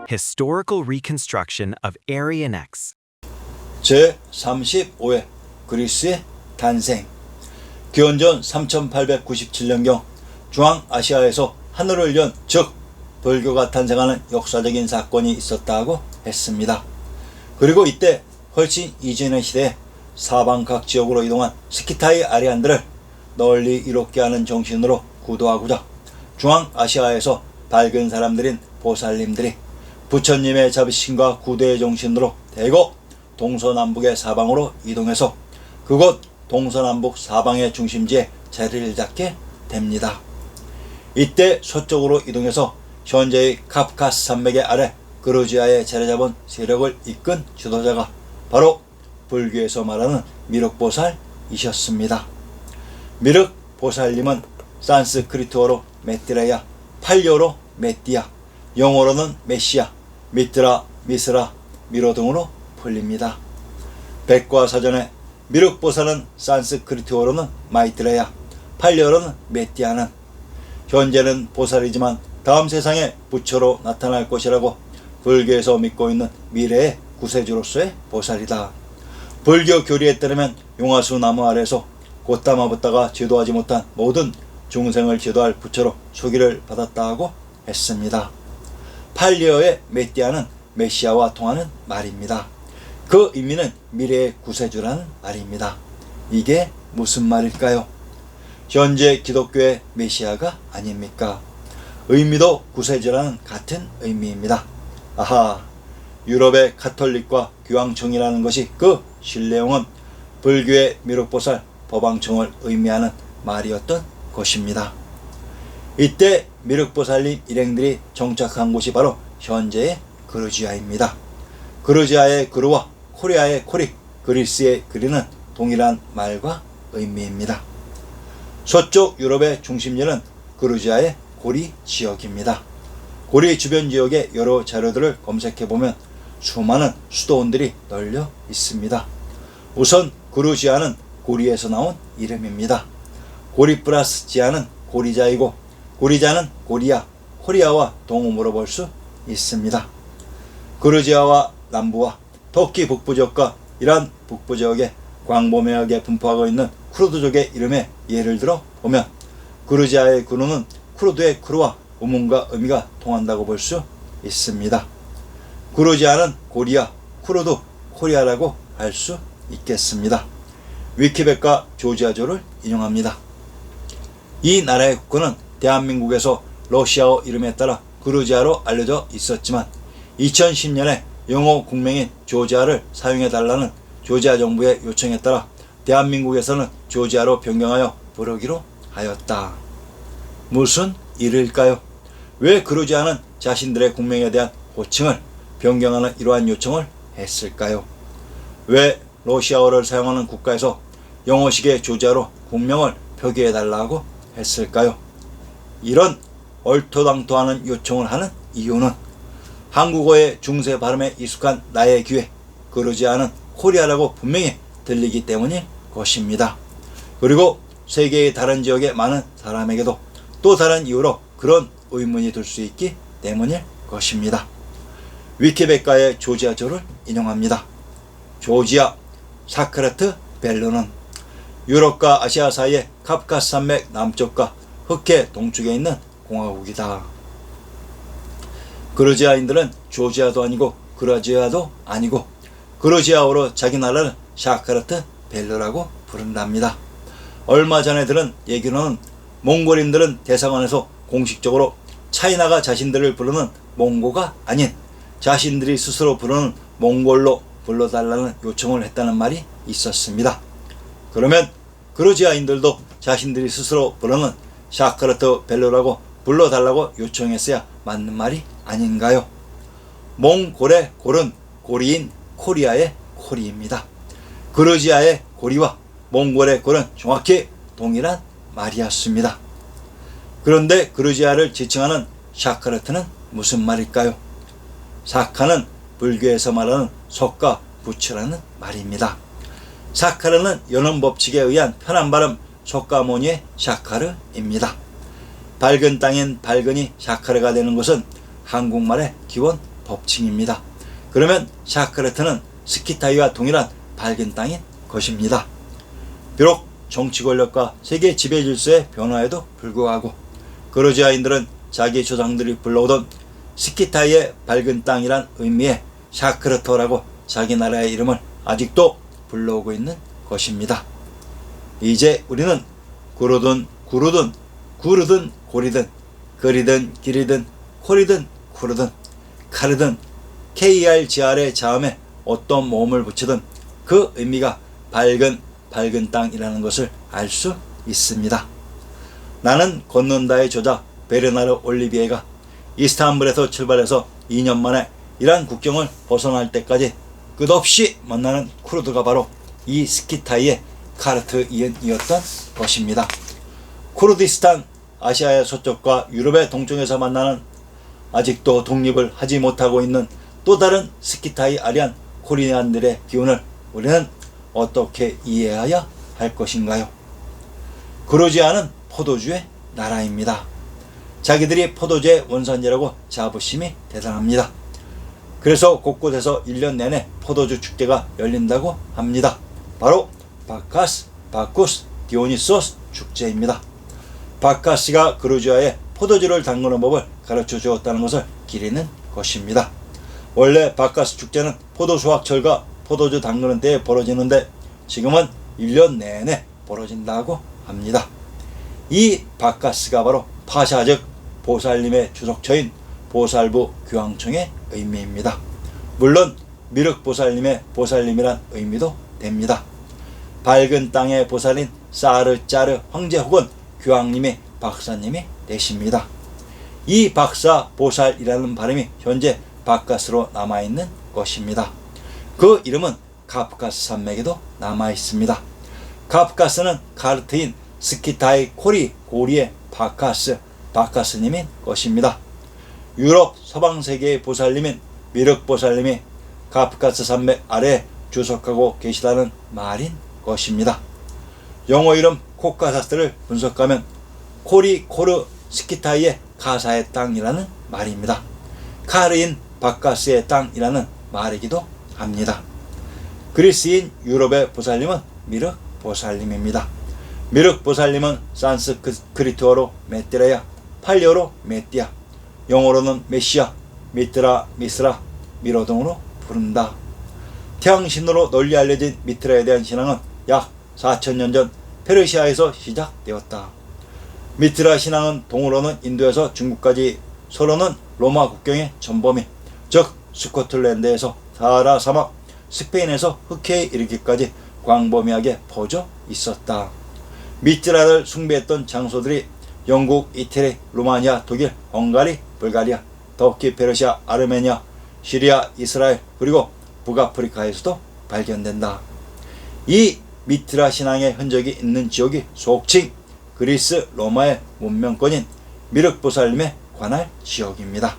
Historical reconstruction of Aryan X. 제35회 그리스의 탄생. 기원전 3897년경 중앙아시아에서 하늘을 연, 즉 불교가 탄생하는 역사적인 사건이 있었다고 했습니다. 그리고 이때 훨씬 이전의 시대에 사방 각 지역으로 이동한 스키타이 아리안들을 널리 이롭게 하는 정신으로 구도하고자 중앙아시아에서 밝은 사람들인 보살님들이 부처님의 자비심과 구대의 정신으로 대거 동서남북의 사방으로 이동해서 그곳 동서남북 사방의 중심지에 자리를 잡게 됩니다. 이때 서쪽으로 이동해서 현재의 카프카스 산맥의 아래 그루지아에 자리 잡은 세력을 이끈 지도자가 바로 불교에서 말하는 미륵보살이셨습니다. 미륵보살님은 산스크리트어로 메띠라야, 팔려로 메띠아, 영어로는 메시아, 미트라, 미스라, 미로 등으로 풀립니다. 백과사전에 미륵보살은 산스크리트어로는 마이트라야, 팔려로는 메띠아는 현재는 보살이지만 다음 세상에 부처로 나타날 것이라고 불교에서 믿고 있는 미래의 구세주로서의 보살이다. 불교 교리에 따르면 용화수 나무 아래에서 곧담아 붙다가 제도하지 못한 모든 중생을 제도할 부처로 수기를 받았다고 했습니다. 팔리어의 메띠아는 메시아와 통하는 말입니다. 그 의미는 미래의 구세주라는 말입니다. 이게 무슨 말일까요? 현재 기독교의 메시아가 아닙니까? 의미도 구세주라는 같은 의미입니다. 아하, 유럽의 가톨릭과 교황청이라는 것이 그 신뢰용은 불교의 미륵보살 법왕청을 의미하는 말이었던 것입니다. 이때 미륵보살님 일행들이 정착한 곳이 바로 현재의 그루지아입니다. 그루지아의 그루와 코리아의 코리, 그리스의 그리는 동일한 말과 의미입니다. 서쪽 유럽의 중심지는 그루지아의 고리 지역입니다. 고리 주변 지역의 여러 자료들을 검색해보면 수많은 수도원들이 널려 있습니다. 우선 그루지아는 고리에서 나온 이름입니다. 고리 플러스 지아는 고리자이고 고리자는 고리아, 코리아와 동음으로 볼 수 있습니다. 그루지아와 남부와 터키 북부 지역과 이란 북부 지역에 광범위하게 분포하고 있는 쿠르드족의 이름에 예를 들어 보면 그루지아의 그루는 쿠르드의 쿠르와 우문과 의미가 통한다고 볼 수 있습니다. 그루지아는 고리아, 쿠르드, 코리아라고 할 수 있겠습니다. 위키백과 조지아조를 인용합니다. 이 나라의 국호는 대한민국에서 러시아어 이름에 따라 그루지아로 알려져 있었지만 2010년에 영어 국명인 조지아를 사용해달라는 조지아 정부의 요청에 따라 대한민국에서는 조지아로 변경하여 부르기로 하였다. 무슨 일일까요? 왜 그루지아는 자신들의 국명에 대한 호칭을 변경하는 이러한 요청을 했을까요? 왜 러시아어를 사용하는 국가에서 영어식의 조지아로 국명을 표기해달라고 했을까요? 이런 얼토당토하는 요청을 하는 이유는 한국어의 중세 발음에 익숙한 나의 귀에 그루지아는 코리아라고 분명히 들리기 때문일 것입니다. 그리고 세계의 다른 지역의 많은 사람에게도 또 다른 이유로 그런 의문이 들 수 있기 때문일 것입니다. 위키백과의 조지아조를 인용합니다. 조지아, 사크레트 벨루는 유럽과 아시아 사이의 카프카스 산맥 남쪽과 흑해 동쪽에 있는 공화국이다. 그루지아인들은 조지아도 아니고 그라지아도 아니고 그루지아어로 자기 나라를 샤크레트 벨루라고 부른답니다. 얼마 전에 들은 얘기로는 몽골인들은 대사관에서 공식적으로 차이나가 자신들을 부르는 몽고가 아닌 자신들이 스스로 부르는 몽골로 불러달라는 요청을 했다는 말이 있었습니다. 그러면 그루지아인들도 자신들이 스스로 부르는 샤크레트 벨루라고 불러달라고 요청했어야 맞는 말이 아닌가요? 몽골의 골은 고리인 코리아의 코리입니다. 그루지아의 고리와 몽골의 골은 정확히 동일한 말이었습니다. 그런데 그루지아를 지칭하는 샤크레트는 무슨 말일까요? 사카는 불교에서 말하는 석과 부처라는 말입니다. 사카르는 연원 법칙에 의한 편한 발음 석가모니의 샤카르입니다. 밝은 땅인 밝은이 샤카르가 되는 것은 한국말의 기본 법칙입니다. 그러면 샤크레트는 스키타이와 동일한 밝은 땅인 것입니다. 비록 정치 권력과 세계 지배 질서의 변화에도 불구하고 그루지아인들은 자기 조상들이 불러오던 스키타이의 밝은 땅이란 의미의 샤크르토라고 자기 나라의 이름을 아직도 불러오고 있는 것입니다. 이제 우리는 구르든 구르든 구르든 고리든 그리든 길이든 콜이든 쿠르든 카르든 KRGR의 자음에 어떤 모음을 붙이든 그 의미가 밝은 땅이라는 것을 알 수 있습니다. 나는 걷는다의 저자 베르나르 올리비에가 이스탄불에서 출발해서 2년 만에 이란 국경을 벗어날 때까지 끝없이 만나는 쿠르드가 바로 이 스키타이의 카르트 이은이었던 것입니다. 쿠르디스탄, 아시아의 서쪽과 유럽의 동쪽에서 만나는 아직도 독립을 하지 못하고 있는 또 다른 스키타이 아리안 코리안들의 기운을 우리는 어떻게 이해해야 할 것인가요? 그루지아는 포도주의 나라입니다. 자기들이 포도주의 원산지라고 자부심이 대단합니다. 그래서 곳곳에서 1년 내내 포도주 축제가 열린다고 합니다. 바로 바카스, 바쿠스, 디오니소스 축제입니다. 바카스가 그루지아에 포도주를 담그는 법을 가르쳐 주었다는 것을 기리는 것입니다. 원래 바카스 축제는 포도 수확철과 포도주 담그는 때에 벌어지는데 지금은 1년 내내 벌어진다고 합니다. 이 바카스가 바로 파샤 즉 보살님의 주석처인 보살부 교황청의 의미입니다. 물론 미륵보살님의 보살님이란 의미도 됩니다. 밝은 땅의 보살인 사르짜르 황제 혹은 교황님이 박사님이 되십니다. 이 박사 보살이라는 발음이 현재 바카스로 남아있는 것입니다. 그 이름은 카프카스 산맥에도 남아있습니다. 카프카스는 카르트인 스키타이 코리 고리의 바카스님인 것입니다. 유럽 서방세계의 보살님인 미륵보살님이 카프카스 산맥 아래에 주석하고 계시다는 말인 것입니다. 영어 이름 코카사스를 분석하면 코르 스키타이의 가사의 땅이라는 말입니다. 카르인 바카스의 땅이라는 말이기도 합니다. 그리스인 유럽의 보살님은 미륵보살님입니다. 미륵보살님은 산스크리트어로 메띠라야, 팔리어로 메띠아, 영어로는 메시아, 미트라, 미스라, 미로 등으로 부른다. 태양신으로 널리 알려진 미트라에 대한 신앙은 약 4000년 전 페르시아에서 시작되었다. 미트라 신앙은 동으로는 인도에서 중국까지, 서로는 로마 국경의 전범위, 즉 스코틀랜드에서 사하라 사막, 스페인에서 흑해에 이르기까지 광범위하게 퍼져 있었다. 미트라를 숭배했던 장소들이 영국, 이태리, 루마니아, 독일, 헝가리, 불가리아, 터키, 페르시아, 아르메니아, 시리아, 이스라엘, 그리고 북아프리카에서도 발견된다. 이 미트라 신앙의 흔적이 있는 지역이 속칭 그리스 로마의 문명권인 미륵보살님의 관할 지역입니다.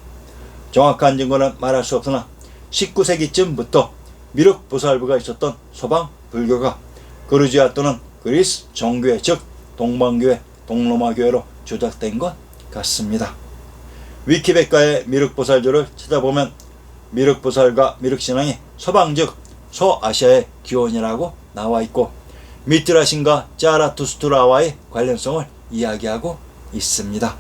정확한 증거는 말할 수 없으나 19세기쯤부터 미륵보살부가 있었던 서방 불교가 그루지아 또는 그리스 정교회 즉 동방교회, 동로마교회로 조작된 것 같습니다. 위키백과의 미륵보살조를 찾아보면 미륵보살과 미륵신앙이 서방 즉 서아시아의 기원이라고 나와 있고 미트라신과 짜라투스트라와의 관련성을 이야기하고 있습니다.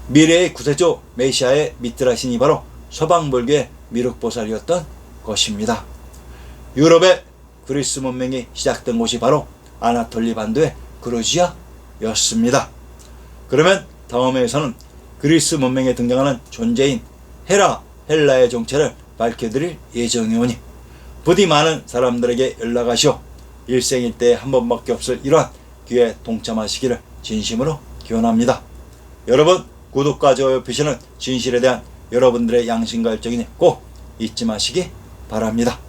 미래의 구세주 메시아의 미트라신이 바로 서방불교의 미륵보살이었던 것입니다. 유럽의 그리스 문명이 시작된 곳이 바로 아나톨리 반도의 그루지아였습니다. 그러면 다음 회에서는 그리스 문명에 등장하는 존재인 헬라의 정체를 밝혀드릴 예정이오니 부디 많은 사람들에게 연락하시오 일생일대에 한 번밖에 없을 이러한 기회에 동참하시기를 진심으로 기원합니다. 여러분 구독과 좋아요 표시는 진실에 대한 여러분들의 양심과 열정이니 꼭 잊지 마시기 바랍니다.